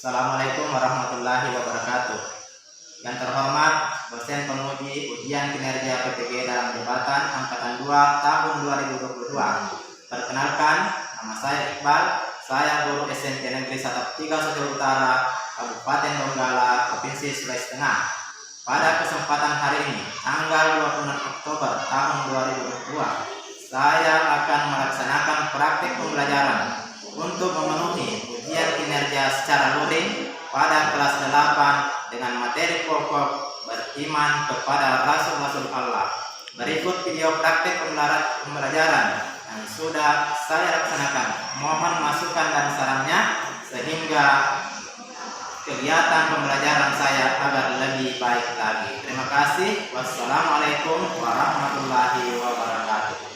Assalamualaikum warahmatullahi wabarakatuh. Yang terhormat dosen penguji ujian kinerja PTG dalam jabatan angkatan 2 tahun 2022. Perkenalkan, nama saya Iqbal. Saya guru SMP Negeri 1 3 Sudut Utara, Kabupaten Donggala, Provinsi Sulawesi Tengah. Pada kesempatan hari ini, tanggal 26 Oktober tahun 2022, saya akan melaksanakan praktik pembelajaran untuk memenuhi ujian kinerja secara luring pada kelas 8 dengan materi pokok beriman kepada Rasul-Rasul Allah. Berikut video praktik pembelajaran yang sudah saya laksanakan. Mohon masukan dan sarannya sehingga kegiatan pembelajaran saya agar lebih baik lagi. Terima kasih. Wassalamualaikum warahmatullahi wabarakatuh.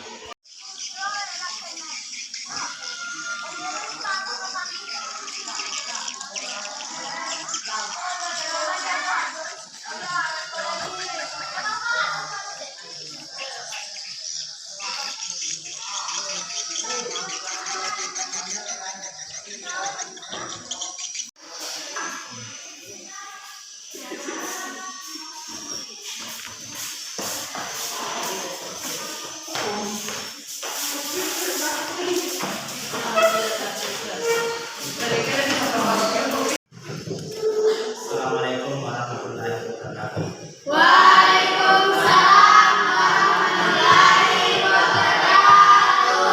Assalamualaikum warahmatullahi wabarakatuh. Waalaikumsalam warahmatullahi wabarakatuh.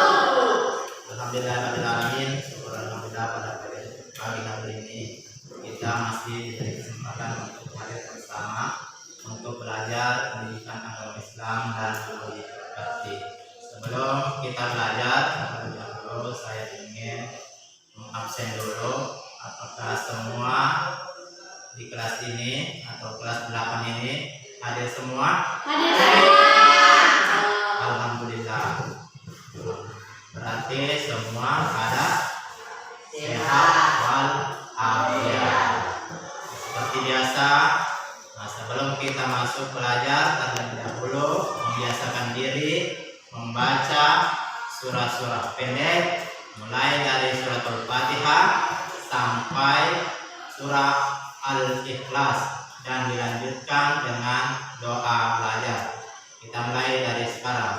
Alhamdulillahirrahmanirrahim. Alhamdulillah pada pagi hari ini kita masih diberi kesempatan untuk hadir bersama untuk belajar pendidikan agama Islam dan berarti. Sebelum kita belajar, terlebih dahulu saya ingin mengabsen dulu apakah semua di kelas ini atau kelas 8 ini hadir semua? Hadir semua. Alhamdulillah. Berarti semua pada sehat walafiat. Seperti biasa, sebelum kita masuk belajar, terlebih dahulu membiasakan diri membaca surah-surah pendek mulai dari surah Al-Fatihah sampai surah Al-Ikhlas dan dilanjutkan dengan doa belajar. Kita mulai dari sekarang.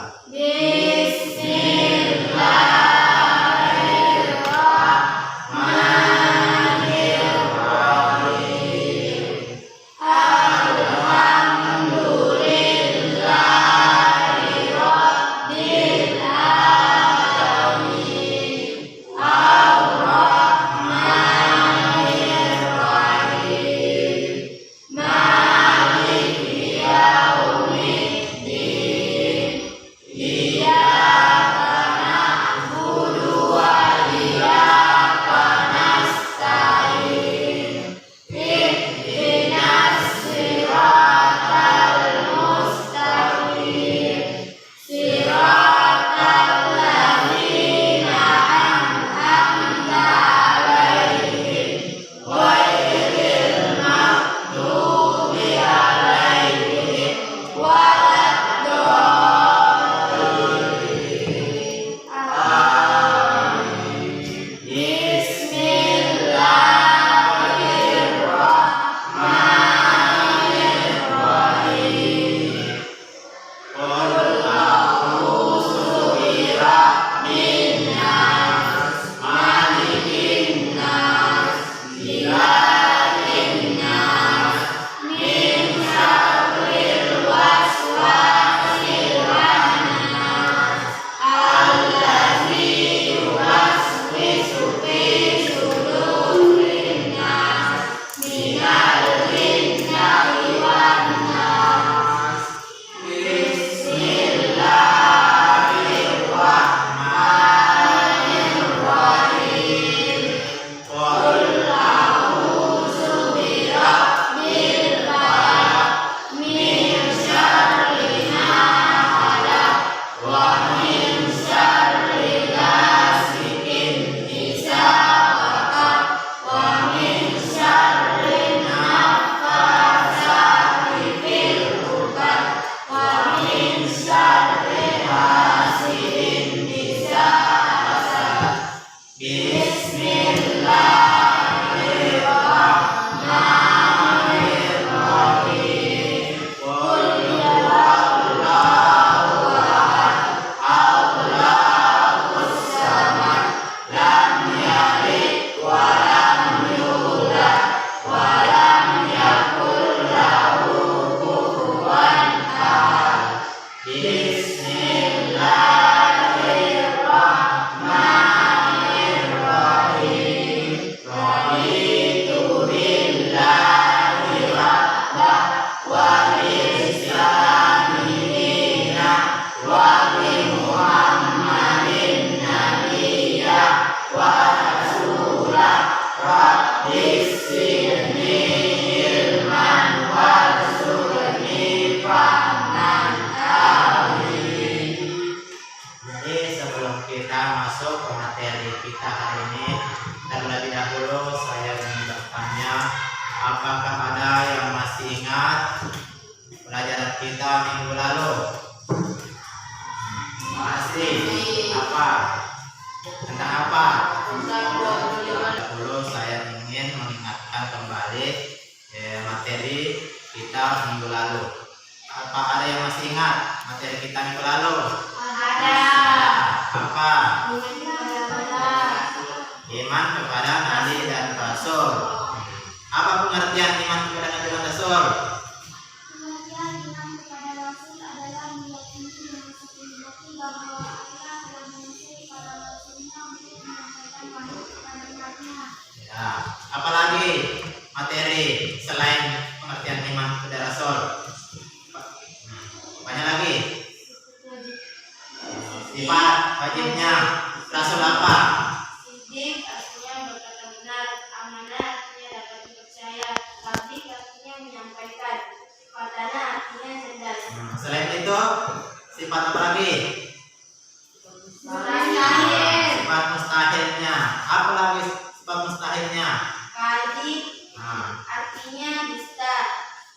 akan kembali materi kita minggu lalu. Apa ada yang masih ingat materi kita minggu lalu? Ada. Apa? Iman kepada Nabi dan Rasul. Apa pengertian iman kepada Nabi dan Rasul? Pengertian iman kepada Rasul adalah meyakini dengan sepenuh hati bahwa Allah telah mengutus para rasulnya untuk menyampaikan wahyu kepada umatnya. Ya, apalagi materi selain pengertian iman kepada Rasul? Banyak lagi. Sifat wajibnya Rasul apa? Sidik artinya berkata benar, amanah artinya dapat dipercaya, tabligh artinya menyampaikan, fatana artinya cerdas. Selain itu, sifat apa lagi? Mustahil. Sifat mustahilnya. Apa lagi sifat mustahilnya? Kadzib Nah, artinya dusta,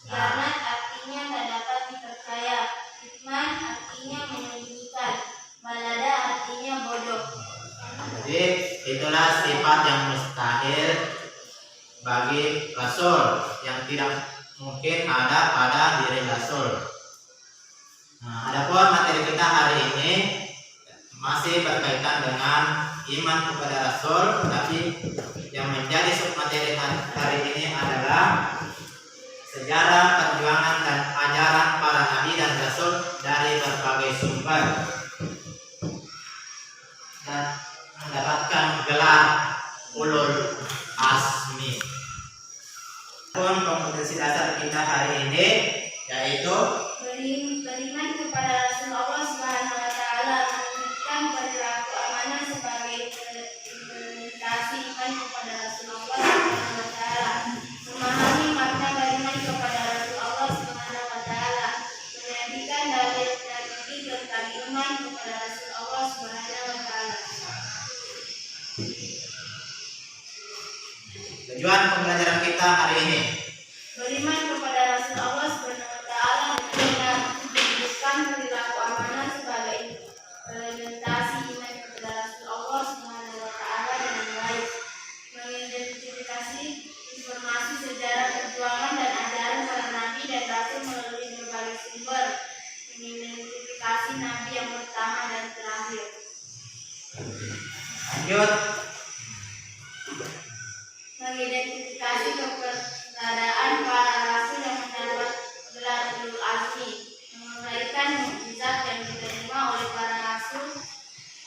khianat artinya tak dapat dipercaya, hikmah artinya menyembunyikan, balada artinya bodoh. jadi itulah sifat yang mustahil bagi Rasul, yang tidak mungkin ada pada diri Rasul. Nah, adapun materi kita hari ini masih berkaitan dengan iman kepada Rasul, tetapi yang menjadi submateri hari ini adalah sejarah perjuangan dan ajaran para nabi dan rasul dari berbagai sumber dan mendapatkan gelar ulul azmi. Kompetensi dasar kita hari ini yaitu Beriman kepada Rasul Allah Subhanahu wa taala, menunjukkan perilaku amanah sebagai implementasi iman kepada Rasul Allah Subhanahu wa taala, memahami makna beriman kepada Rasul Allah Subhanahu wa taala, menyajikan dalil nabi tentang iman kepada Rasul Allah Subhanahu wa taala. tujuan pembelajaran kita hari ini. Beriman kepada Rasul Allah Subhanahu wa taala dengan menunjukkan perilaku amanah sebagai implementasi iman kepada Rasul Allah Subhanahu wa taala dengan baik, mengidentifikasi informasi sejarah perjuangan dan ajaran para nabi dan rasul melalui berbagai sumber, mengidentifikasi nabi yang pertama dan terakhir. Lanjut. Mengidentifikasi keberadaan para rasul yang mendapat gelar ulul azmi, menguraikan mukjizat yang diterima oleh para rasul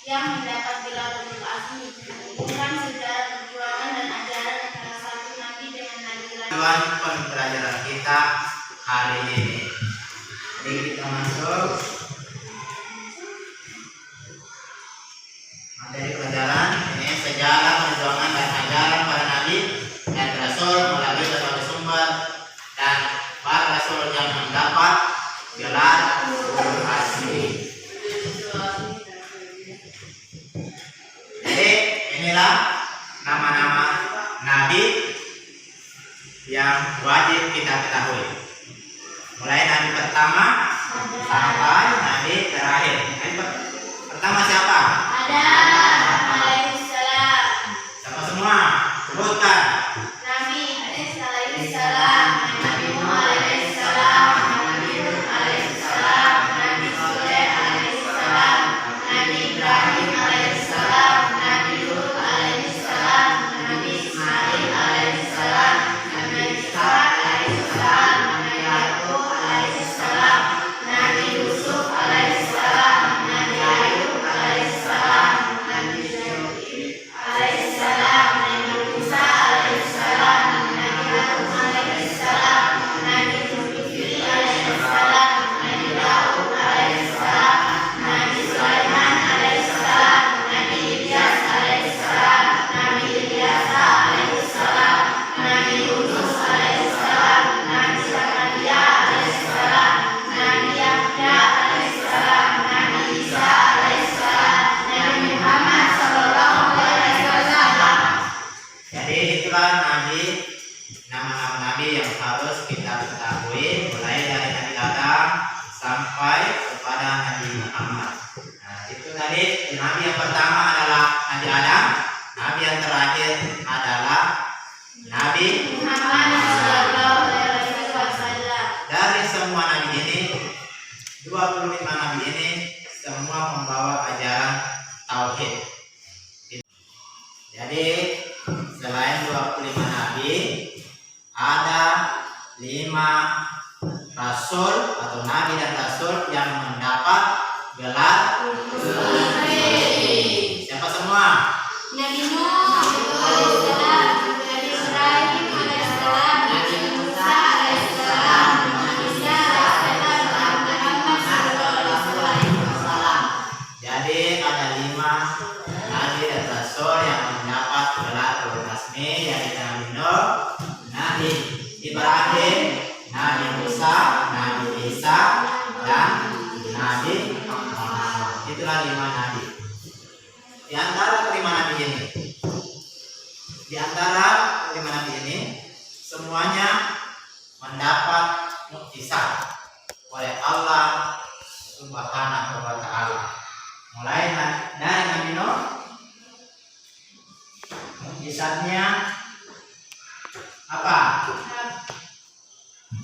yang mendapat gelar ulul azmi, menghubungkan sejarah perjuangan dan ajaran antara satu nabi dengan nabi lain. Tujuan pembelajaran kita hari ini. Jadi kita masuk materi pelajaran ini, sejarah perjuangan dan ajaran para nabi dan rasul melalui berbagai sumber dan para rasul yang mendapat gelar ulul azmi. Jadi inilah nama-nama nabi yang wajib kita ketahui, mulai nabi pertama sampai nabi terakhir. Nabi pertama siapa? Adam alaihissalam, Siapa semua? Sebutkan. Nabi Isa alaihissalam, Nabi Nuh alaihissalam, Nabi Hud alaihissalam, Nabi Saleh alaihissalam, Nabi Ibrahim alaihissalam, Nabi Lut alaihissalam, Nabi Ismail alaihissalam, Nabi Ishaq alaihissalam, Nabi Yakub alaihissalam, Nabi Yusuf alaihissalam, Nabi Ayub alaihissalam, Nabi Syuaib alaihissalam, Nabi Musa alaihissalam, Nabi Harun alaihissalam, Nabi Zulkifli alaihissalam, Nabi Daud alaihissalam, Nabi Sulaiman alaihissalam, Nabi Ilyas alaihissalam, Nabi Ilyasa alaihissalam, Nabi Yunus alaihissalam, Nabi Zakaria alaihissalam, Nabi Yahya alaihissalam, Nabi Isa alaihissalam, Nabi Muhammad sallallahu alaihi wasallam. Jadi itulah nabi, nama-nama nabi yang harus kita ketahui, mulai dari Nabi Adam sampai kepada Nabi Muhammad. Nah, itu tadi nabi yang pertama adalah Nabi Adam, nabi yang terakhir adalah Nabi ada 5 rasul atau nabi dan rasul yang mendapat gelar siapa semua? Nabi Nuh alaihissalam, Nabi Ibrahim alaihissalam, Nabi Musa alaihissalam, Nabi Isa alaihissalam, dan Muhammad sallallahu alaihi wasallam. Jadi ada 5 nabi dan rasul yang mendapat gelar ulul azmi, yaitu Nabi Nuh, Nabi Ibrahim, Nabi Musa, Nabi Isa, dan Nabi Muhammad. Itulah 5 nabi. Di antara kelima nabi ini, semuanya mendapat mukjizat oleh Allah Subhanahu wa Ta'ala. Mulai dari Nabi Nuh, mukjizatnya apa?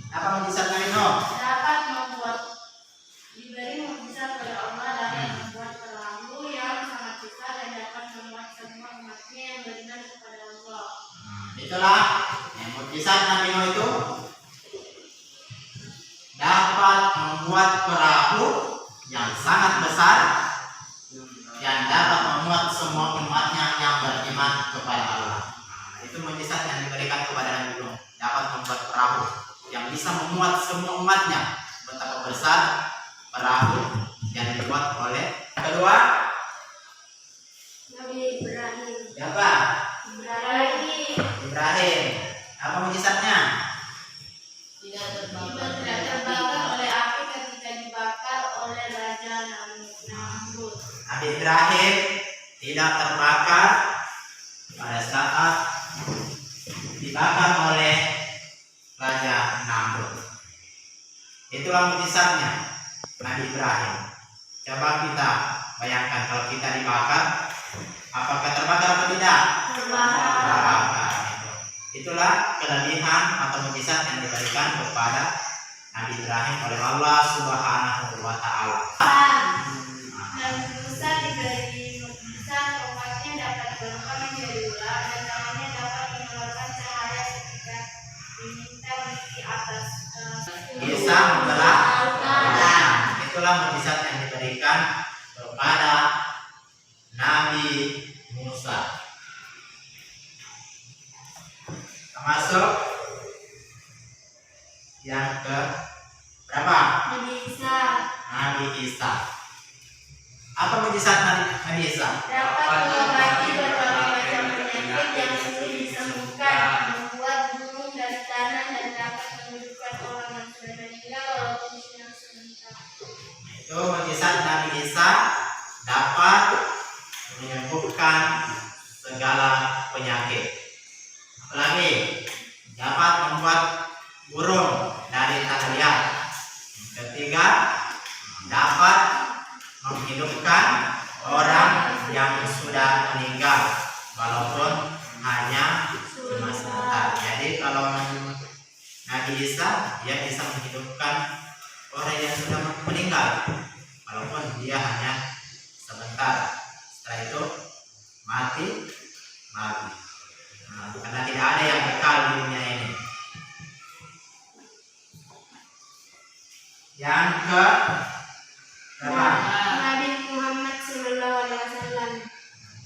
Apa mukjizat Nabi Nuh? Dapat diberi mukjizat oleh Allah dapat membuat perahu yang sangat besar dan dapat memuat semua umatnya yang beriman kepada Allah. Itulah yang mukjizat Nabi Nuh itu, dapat membuat perahu yang sangat besar yang dapat memuat semua umatnya yang beriman kepada Allah. Itu mukjizat yang diberikan kepada Nabi Nuh, dapat membuat perahu yang bisa memuat semua umatnya. Betapa besar perahu yang dibuat oleh kedua Nabi Ibrahim. siapa? Ibrahim. Apa mukjizatnya? Tidak terbakar oleh api ketika dibakar oleh Raja Namrud. Nabi Ibrahim tidak terbakar pada saat dibakar oleh Raja Namrud. Itulah mukjizatnya Nabi Ibrahim. Coba kita bayangkan kalau kita dibakar, apakah terbakar atau tidak? Terbakar. Itulah kelebihan atau mukjizat yang diberikan kepada Nabi Ibrahim oleh Allah Subhanahu wa Ta'ala. Nabi Musa diberi mukjizat umatnya dapat berubah menjadi ular dan tangannya dapat mengeluarkan cahaya ketika diminta di atas Bisa membelah lautan. Itulah mukjizat yang diberikan kepada Nabi Musa. Termasuk yang ke berapa? Nabi Isa Nabi Isa. Apa mukjizat Nabi Isa? dapat mengobati berbagai macam penyakit yang sulit disembuhkan, membuat gunung dari tanah dan dapat menghidupkan orang yang sudah meninggal walaupun dengan sebentar. Itu mukjizat Nabi Isa, dapat menyembuhkan segala penyakit. Apalagi dapat membuat burung dari tanah liat. Ketiga, dapat menghidupkan orang yang sudah meninggal walaupun hanya cuma sebentar. Jadi kalau Nabi Isa, dia bisa menghidupkan orang yang sudah meninggal walaupun dia hanya sebentar. Setelah itu mati. Karena tidak ada yang kekal di dunia ini. Yang ke berapa? Nabi Muhammad sallallahu alaihi wasallam.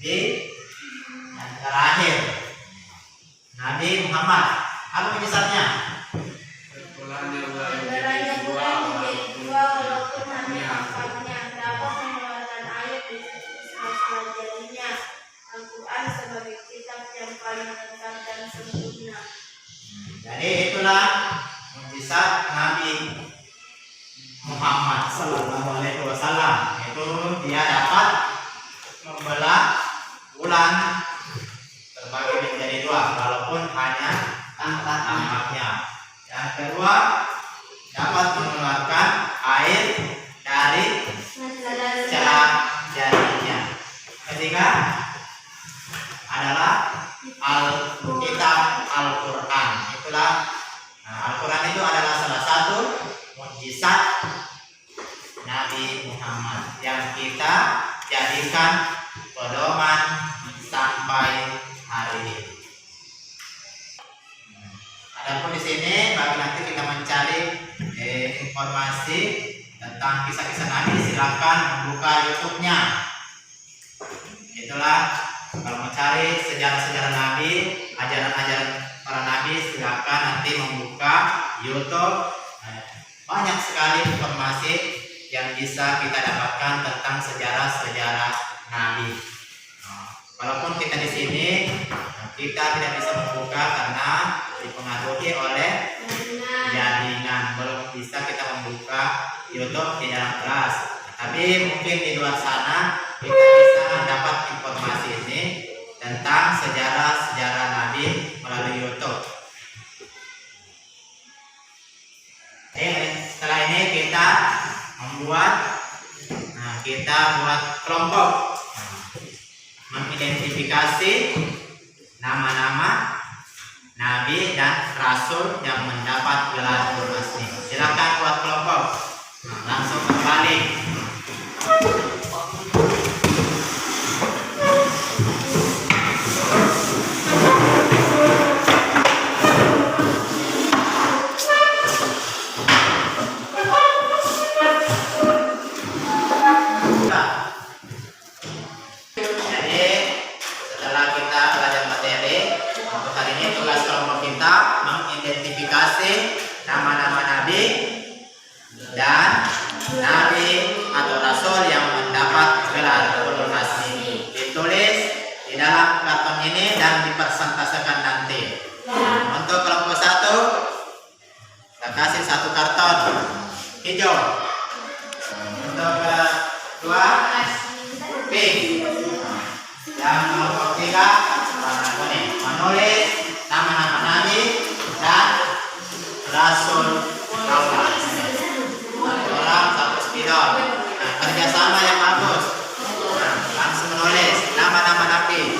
Yang terakhir, Nabi Muhammad. Apa mukjizatnya? Saudaranya bulan menjadi dua walaupun hanya nampaknya, dapat mengeluarkan air di sela-sela jarinya. Al-Quran sebagai kitab yang paling lengkap dan sempurna. Jadi itulah mukjizat Nabi Muhammad Sallallahu Alaihi Wasallam. Itu dia dapat membelah bulan terbagi menjadi dua, walaupun hanya tampaknya. Yang kedua, dapat mengeluarkan air dari celah jarinya. Ketiga adalah Alkitab Al-Quran. Itulah Al-Quran itu adalah salah satu mukjizat Nabi Muhammad yang kita jadikan pedoman sampai hari ini. Adapun di sini bagi nanti kita mencari informasi tentang kisah-kisah Nabi, silakan buka YouTube-nya. Itulah kalau mau cari sejarah-sejarah Nabi, ajaran-ajaran para Nabi, silakan nanti membuka YouTube. Banyak sekali informasi yang bisa kita dapatkan tentang sejarah-sejarah Nabi. Walaupun kita di sini kita tidak bisa membuka karena dipengaruhi oleh jaringan, belum bisa kita membuka YouTube di dalam kelas. Tapi mungkin di luar sana kita bisa dapat informasi ini tentang sejarah-sejarah Nabi melalui YouTube. Setelah ini kita buat kelompok, mengidentifikasi nama-nama Nabi dan Rasul yang mendapat gelar ulul azmi. Silakan buat kelompok. Langsung kembali. Jadi setelah kita belajar materi untuk hari ini, tugas kelompok kita mengidentifikasi nama-nama Nabi dan Nabi atau Rasul yang mendapat gelar ulul azmi. Ditulis di dalam karton ini dan dipresentasikan nanti. Untuk kelompok 1, kita kasih 1 karton hijau. Untuk kedua, pink. Yang kelompok 3, warna kuning. Menulis nama-nama Nabi dan Rasul Allah. Orang 1 spidol. Kerjasama yang bagus. Langsung menulis nama-nama Nabi.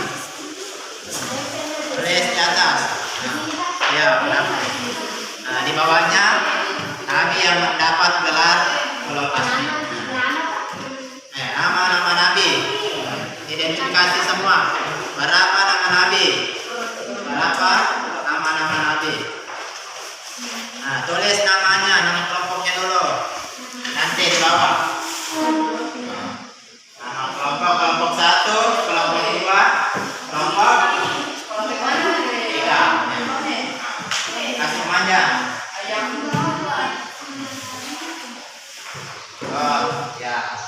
Tulis di atas. Ya, nama. Di bawahnya Nabi yang mendapat gelar ulul azmi. Nama-nama Nabi. Identifikasi semua. Berapa nama Nabi? Berapa nama-nama Nabi? Tulis namanya, nama kelompoknya dulu. Nanti di bawah. Nama kelompok 1, kelompok 2, kelompok 3. Kasih manja. Oh, ya.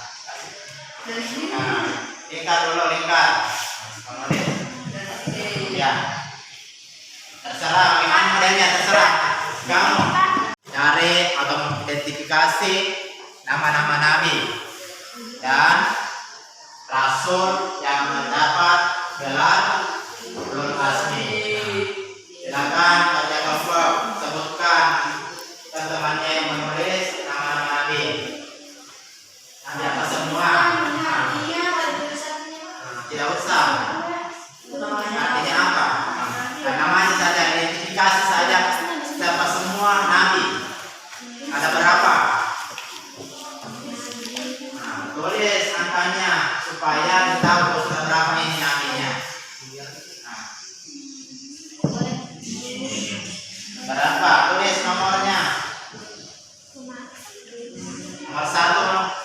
Lingkar dulu, lingkar. Kemudian. Ya. Terserah bagaimana modelnya, terserah. Kamu cari atau mengidentifikasi nama-nama Nabi dan Rasul yang mendapat gelar ulul azmi. Silakan kerja kelompok sebutkan teman-temannya yang menulis nama-nama Nabi. Ada semua. Tidak usah. Artinya apa? Namanya saja, identifikasi saja siapa semua Nabi. Ada berapa? Tulis angkanya supaya kita tahu berapa ini nabinya. Berapa? Tulis nomornya. Nomor 1.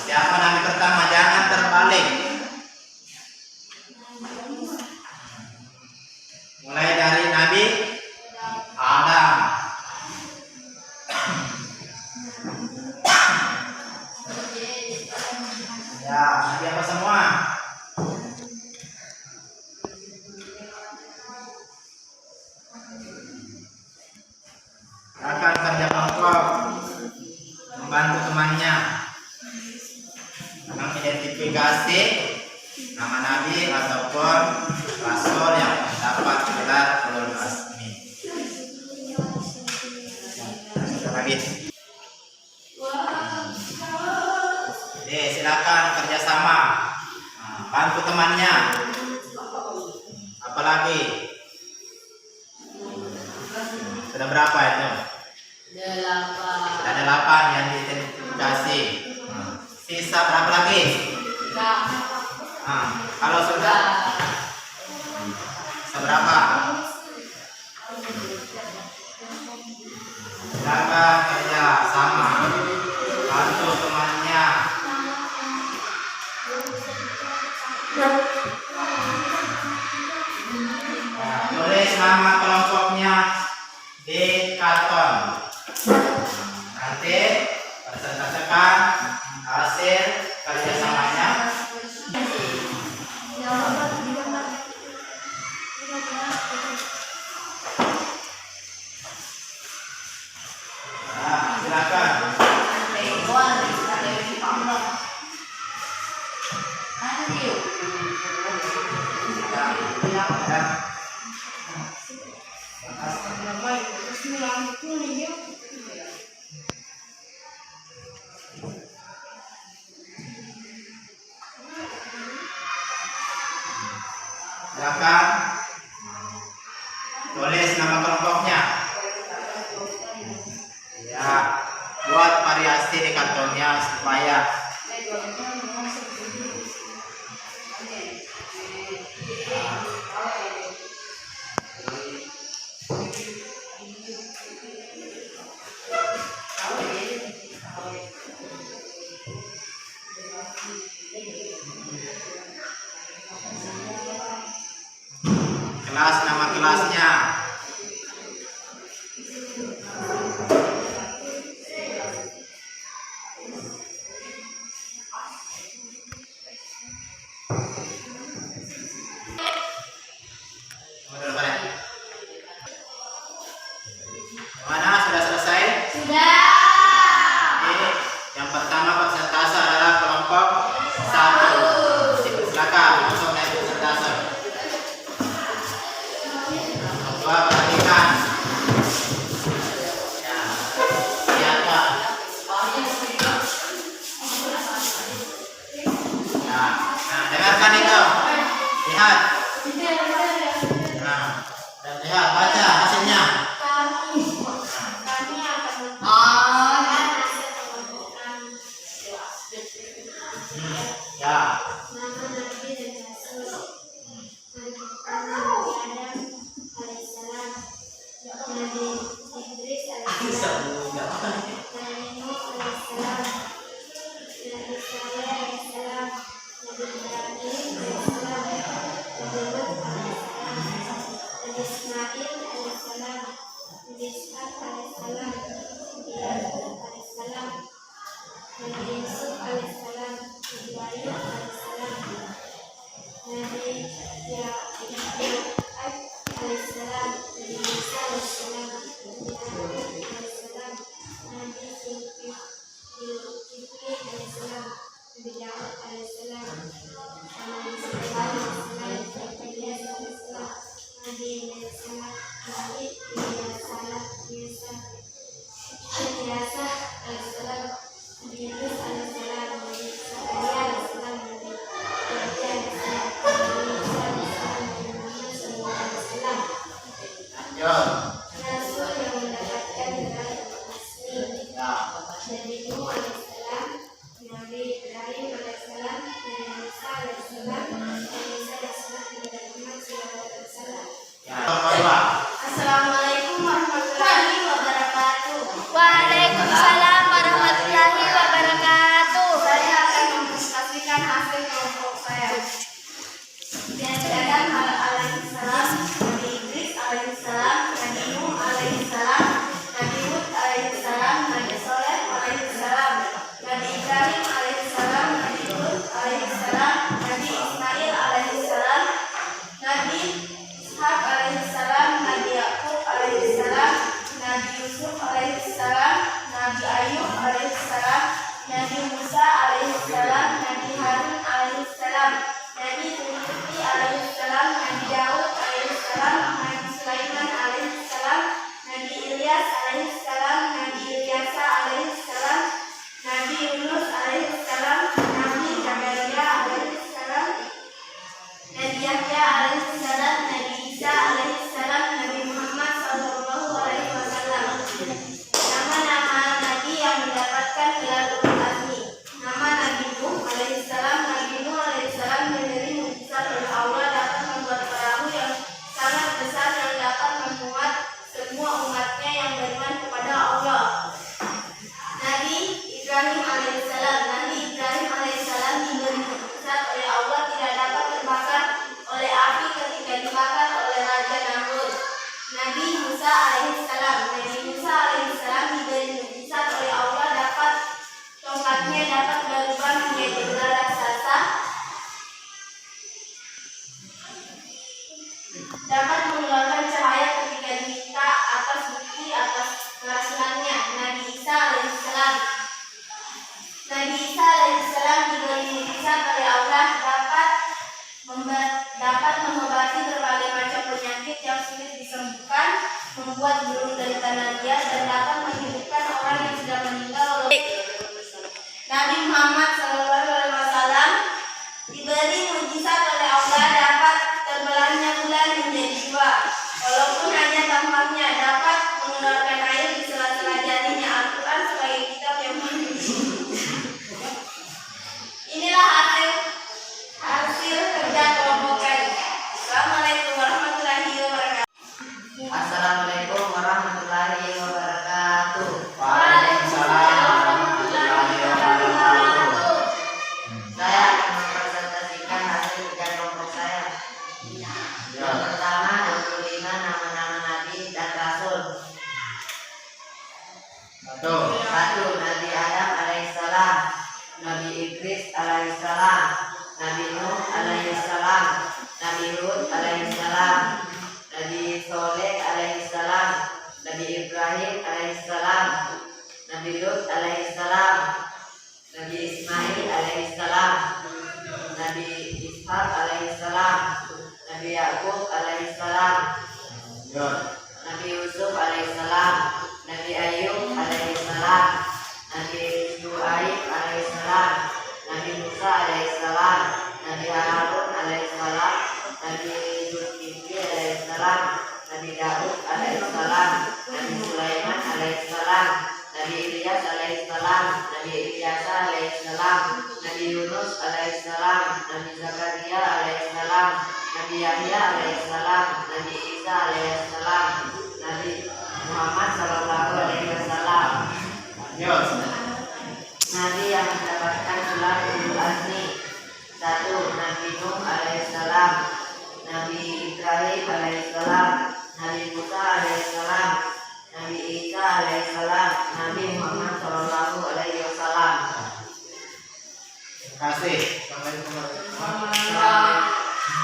Siapa nabi pertama? Jangan terbalik. Mulai dari Nabi Adam. Ya, Nabi apa semua? Akan kerja kelompok membantu temannya mengidentifikasi nama Nabi ataupun Rasul yang mendapat gelar ulul azmi. Nabi. Jadi silakan kerjasama, bantu temannya. Apalagi sudah berapa itu? 8. Ada 8 yang diidentifikasi. Sisa berapa lagi? Kalau sudah seberapa? Silakan kerja sama, bantu temannya. Tulis nama kelompoknya di karton. Nanti presentasikan hasil kerjasamanya. Nah, silakan. Silakan tulis nama kelompoknya. Ya, buat variasi di kartonnya supaya kelas, nama kelasnya. Mana sudah selesai? Sudah. Oke, yang pertama persentase adalah kelompok 1. Silakan langsung naik persentase. Coba perhatikan. Ya, lihat Pak. Nah, dengarkan itu. Lihat. Nah, dan lihat, baca hasilnya. Kami akan memperhatikan hasil kelompok kami. Ya. Nama Nabi dan Rasul. Nabi Adam alaihissalam, Nabi Idris alaihissalam, Nabi Nuh alaihissalam, Nabi Saleh alaihissalam, Nabi Ibrahim alaihissalam, Nabi Lut alaihissalam, Nabi Ismail alaihissalam, Nabi Ishaq alaihissalam, Nabi Yakub alaihissalam, Nabi Yusuf alaihissalam, Nabi Ayub alaihissalam, Nabi Yaqub alaihissalam, Nabi Musa alaihissalam, Nabi Harun alaihissalam, Nabi Zulkifli alaihissalam, Nabi Daud alaihissalam, Nabi Sulaiman alaihissalam, Nabi Ilyas alaihissalam, Nabi Ilyas alaihissalam, Nabi Yunus alaihissalam, Nabi Zakaria alaihissalam, Nabi Yahya alaihissalam, Nabi Isa alaihissalam, Nabi Muhammad sallallahu alaihi wasallam. Lanjut. Rasul yang mendapatkan gelar resmi. Nabi Nuh alaihissalam, Nabi Ibrahim alaihissalam, Nabi Musa alaihissalam, Nabi Isa alaihissalam, Nabi Muhammad sallallahu alaihi wasallam. Ya, kedua. Assalamualaikum warahmatullahi wabarakatuh. Waalaikumsalam warahmatullahi wabarakatuh. Saya akan mempresentasikan hasil kelompok saya. Nabi Adam alaihissalam, Nabi Idris alaihissalam, Nabi Nuh Musa alaihissalam. Nabi Musa alaihissalam diberi mukjizat oleh Allah, tongkatnya dapat berubah menjadi ular raksasa, dapat mengeluarkan cahaya ketika diminta atas bukti atas kerasulannya. Nabi Isa alaihissalam diberi mukjizat oleh Allah, dapat mengobati berbagai macam penyakit yang sulit disembuhkan, membuat burung dari tanah liat, dan dapat menghidupkan orang yang sudah meninggal. Nabi Muhammad SAW diberi mukjizat oleh Allah, dapat terbelahnya bulan menjadi dua, walaupun hanya tampaknya, dapat mengeluarkan air di sela-sela jarinya. Al-Quran sebagai kitab yang inilah hasil kerja kelompok kami. Assalamualaikum warahmatullahi wabarakatuh. Assalamualaikum warahmatullahi wabarakatuh. Waalaikumsalam warahmatullahi wabarakatuh. Saya akan mempresentasikan hasil kerja kelompok saya. Yang pertama, 25 nama-nama Nabi dan Rasul. 1. Nabi Adam alaihissalam, Nabi Idris alaihissalam, Nabi Nuh alaihissalam, Nabi Hud alaihissalam, Nabi Soleh alaihissalam, Nabi Ibrahim alaihissalam, Nabi Lut alaihissalam, Nabi Ismail alaihissalam, Nabi Ishaq alaihissalam, Nabi Yakub alaihissalam, Nabi Yusuf alaihissalam, Nabi Ayub alaihissalam, Nabi Shu'aib alaihissalam, Nabi Musa alaihissalam, Nabi Harun alaihissalam, Nabi Zulkifli alaihissalam, Nabi Daud alaihissalam, Nabi Sulaiman alaihissalam, Nabi Ilyas alaihissalam, Nabi Ilyasa alaihissalam, Nabi Yunus alaihissalam, Nabi Zakaria alaihissalam, Nabi Yahya alaihissalam, Nabi Isa alaihissalam, Nabi Muhammad sallallahu alaihi wasallam. Nabi yang mendapatkan gelar Ulul Azmi. 1. Nabi Nuh alaihissalam, Nabi Ibrahim alaihissalam, Nabi Musa alaihissalam, Nabi Isa alaihissalam, Nabi Muhammad sallallahu alaihi wasallam. Terima kasih. Assalamualaikum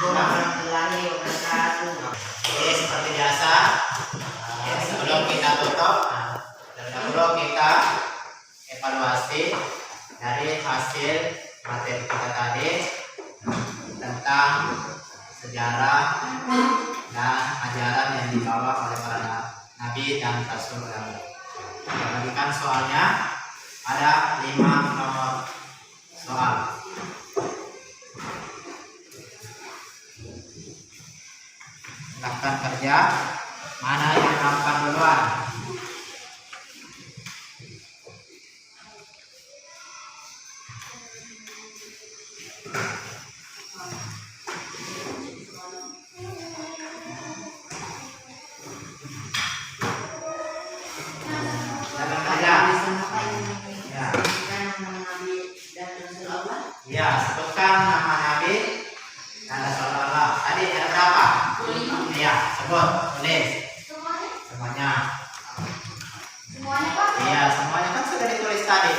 warahmatullahi wabarakatuh. Oke, seperti biasa, sebelum kita tutup, dahulu kita evaluasi dari hasil materi kita tadi tentang sejarah dan ajaran yang dibawa oleh para nabi dan rasul. Bagikan soalnya ada 5 nomor soal. Silahkan kerja. Mana yang gampang duluan? Ya, sebutkan nama Nabi dan Rasul Allah. Tadi ada berapa? 5. Iya, sebut, tulis. Semuanya. Semuanya Pak? Iya, semuanya kan sudah ditulis tadi.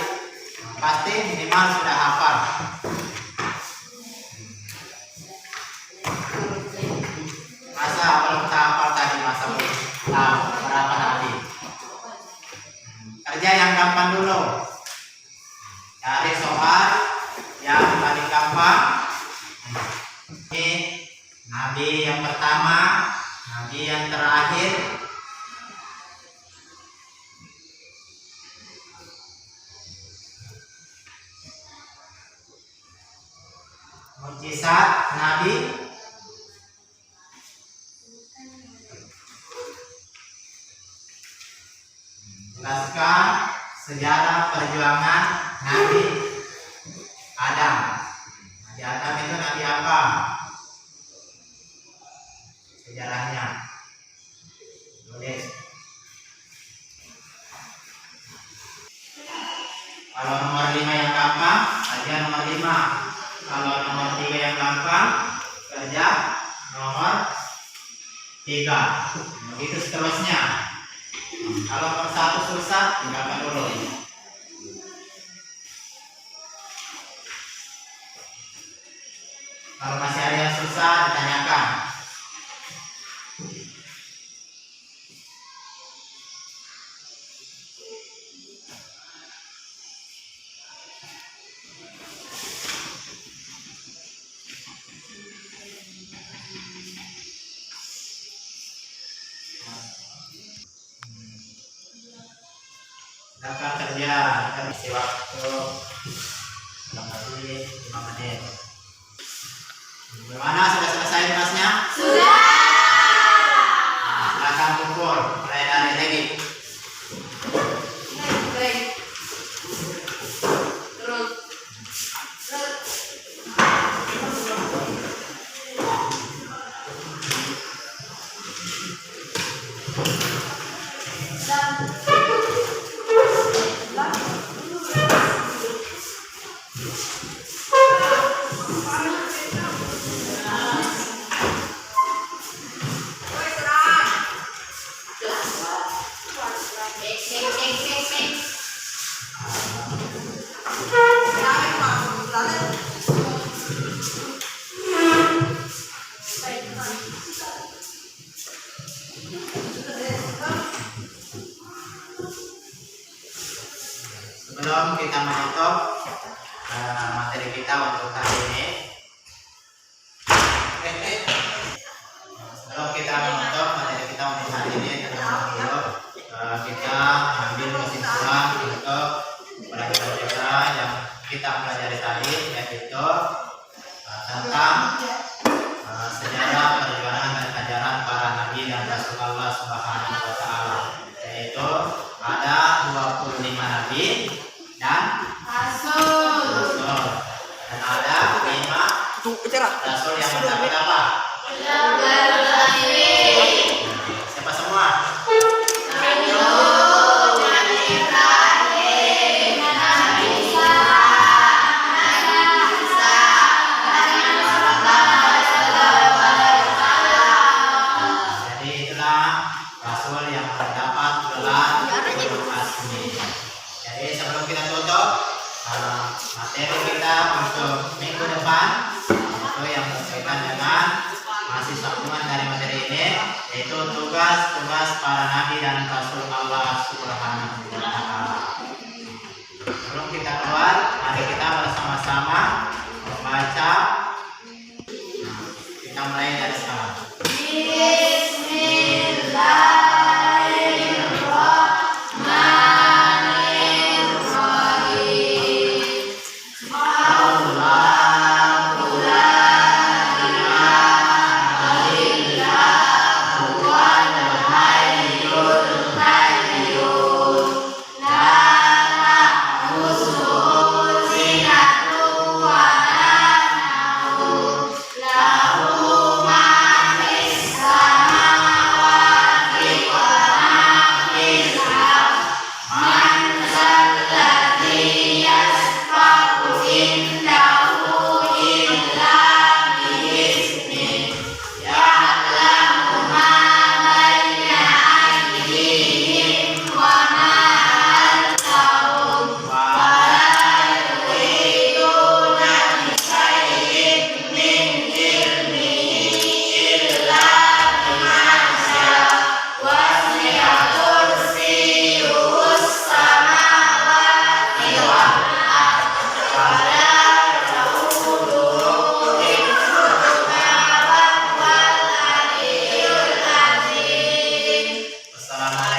Pasti minimal sudah hafal. Masa belum hafal tadi, masa belum tahu berapa Nabi? Kerja yang gampang dulu. Cari soal yang paling gampang. Ini Nabi yang pertama, Nabi yang terakhir. Mukjizat Nabi. Jelaskan sejarah perjuangan Nabi Adam. Nabi Adam itu Nabi apa? Sejarahnya. Tulis. Kalau nomor 5 yang gampang, kerja nomor 5. Kalau nomor 3 yang gampang, kerja nomor 3. Begitu seterusnya. Kalau per satu susah, tinggalkan dulu. Kalau masih ada yang susah, ditanyakan. Silakan kerja, kita isi waktu kurang lebih 5 menit. Bagaimana, sudah selesai tugasnya? Sudah. Silakan kumpul, mulai dari Regi. Sebelum kita menutup materi kita untuk hari ini, sebelum kita menutup materi kita untuk hari ini tentang hidup, kita ambil kesimpulan untuk pelajaran yang kita pelajari tadi, yaitu tentang sejarah perjuangan dan ajaran para nabi dan rasul Allah Subhanahu wa taala, yaitu ada 25 nabi dan rasul, dan ada 5 rasul yang mendapat apa? Siapa semua? Jadi itulah rasul yang mendapat gelar ulul azmi. Jadi sebelum kita tutup materi kita untuk minggu depan, itu yang berkaitan dengan masih sambungan dari materi ini, yaitu tugas-tugas para nabi dan rasul Allah Subhanahu wa taala. Sebelum kita keluar, mari kita bersama-sama membaca. Kita mulai dari sekarang. Assalamualaikum